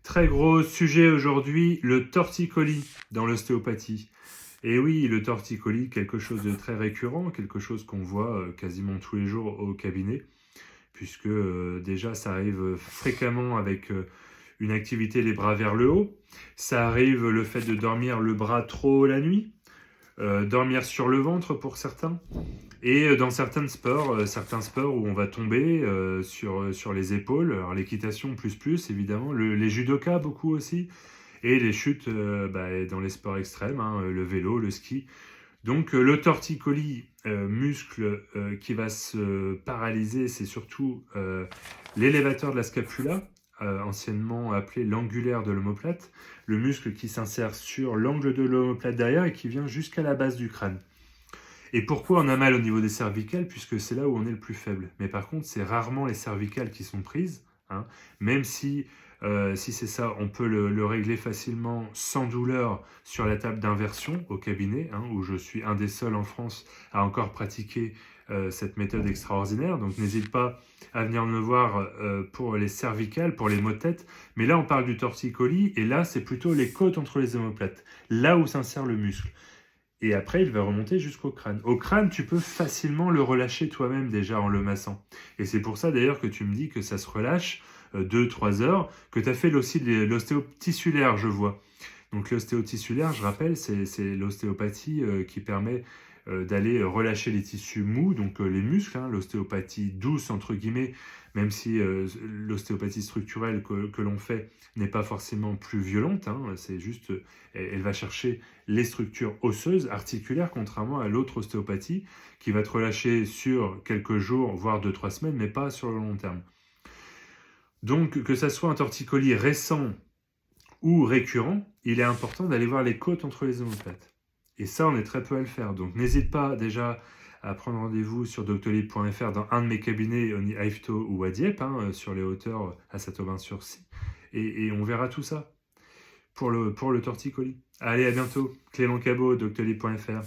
Très gros sujet aujourd'hui, le torticolis dans l'ostéopathie. Et oui, le torticolis, quelque chose de très récurrent, quelque chose qu'on voit quasiment tous les jours au cabinet, puisque déjà ça arrive fréquemment avec une activité les bras vers le haut. Ça arrive le fait de dormir le bras trop haut la nuit, dormir sur le ventre pour certains. Et dans certains sports où on va tomber sur les épaules, alors l'équitation plus évidemment, les judokas beaucoup aussi, et les chutes dans les sports extrêmes, hein, le vélo, le ski. Donc le torticolis, muscle qui va se paralyser, c'est surtout l'élévateur de la scapula, anciennement appelé l'angulaire de l'omoplate, le muscle qui s'insère sur l'angle de l'omoplate derrière et qui vient jusqu'à la base du crâne. Et pourquoi on a mal au niveau des cervicales? Puisque c'est là où on est le plus faible. Mais par contre, c'est rarement les cervicales qui sont prises, hein, même si c'est ça, on peut le régler facilement sans douleur sur la table d'inversion au cabinet, hein, où je suis un des seuls en France à encore pratiquer cette méthode extraordinaire. Donc n'hésite pas à venir me voir pour les cervicales, pour les maux de tête. Mais là, on parle du torticolis, et là, c'est plutôt les côtes entre les omoplates, là où s'insère le muscle. Et après, il va remonter jusqu'au crâne. Au crâne, tu peux facilement le relâcher toi-même déjà en le massant. Et c'est pour ça d'ailleurs que tu me dis que ça se relâche 2-3 heures, que tu as fait aussi de l'ostéotissulaire, je vois. Donc l'ostéotissulaire, je rappelle, c'est l'ostéopathie qui permet d'aller relâcher les tissus mous, donc les muscles, hein, l'ostéopathie douce, entre guillemets, même si l'ostéopathie structurelle que l'on fait n'est pas forcément plus violente, hein, c'est juste, elle va chercher les structures osseuses, articulaires, contrairement à l'autre ostéopathie, qui va te relâcher sur quelques jours, voire 2-3 semaines, mais pas sur le long terme. Donc, que ça soit un torticolis récent ou récurrent, il est important d'aller voir les côtes entre les omoplates. Et ça, on est très peu à le faire. Donc, n'hésite pas déjà à prendre rendez-vous sur doctolib.fr dans un de mes cabinets, à Yvetot ou à Dieppe, hein, sur les hauteurs à Saint-Aubin-sur-Scie. Et on verra tout ça pour le torticolis. Allez, à bientôt. Clément Cabot, doctolib.fr.